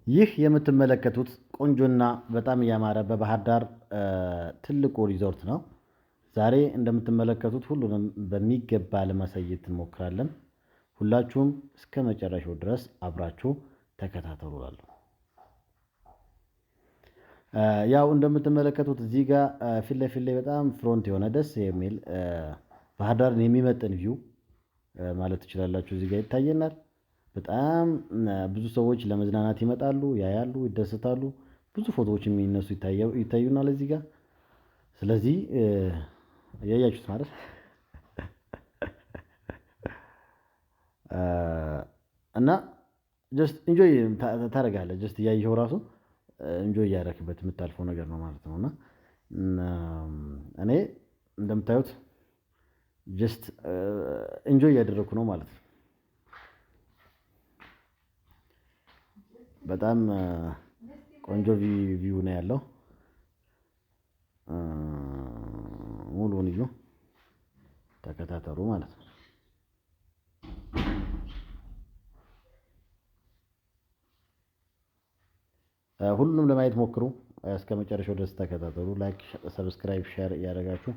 ይህ የምትመለከቱት ቆንጆና በጣም ያማረ በባህር ዳር ትልቁ ሪዞርት ነው። ዛሬ እንደምትመለከቱት ሁሉንም በሚገባ ለማሳየት እንሞክራለን። ሁላችሁም እስከ መጨረሻው ድረስ አብራችሁ ተከታተሉ እላለሁ። ያው እንደምትመለከቱት እዚህ ጋር ፊት ለፊት ላይ በጣም ፍሮንት የሆነ ደስ የሚል ባህር ዳርን የሚመጥን ቪው ማለት ትችላላችሁ እዚህ ጋር ይታየናል። በጣም ብዙ ሰዎች ለመዝናናት ይመጣሉ፣ ያያሉ፣ ይደሰታሉ። ብዙ ፎቶዎች የሚነሱ ይታዩናል እዚህ ጋር። ስለዚህ ያያችሁት ማለት እና ጀስት ኢንጆይ ታደርጋለህ። ጀስት እያየኸው ራሱ ኢንጆይ እያደረክበት የምታልፈው ነገር ነው ማለት ነው። እና እኔ እንደምታዩት ጀስት ኢንጆይ እያደረኩ ነው ማለት ነው። በጣም ቆንጆ ቪው ነው ያለው። ሙሉውን እዩ፣ ተከታተሉ ማለት ነው። ሁሉንም ለማየት ሞክሩ። እስከ መጨረሻው ድረስ ተከታተሉ። ላይክ፣ ሰብስክራይብ፣ ሼር እያደረጋችሁ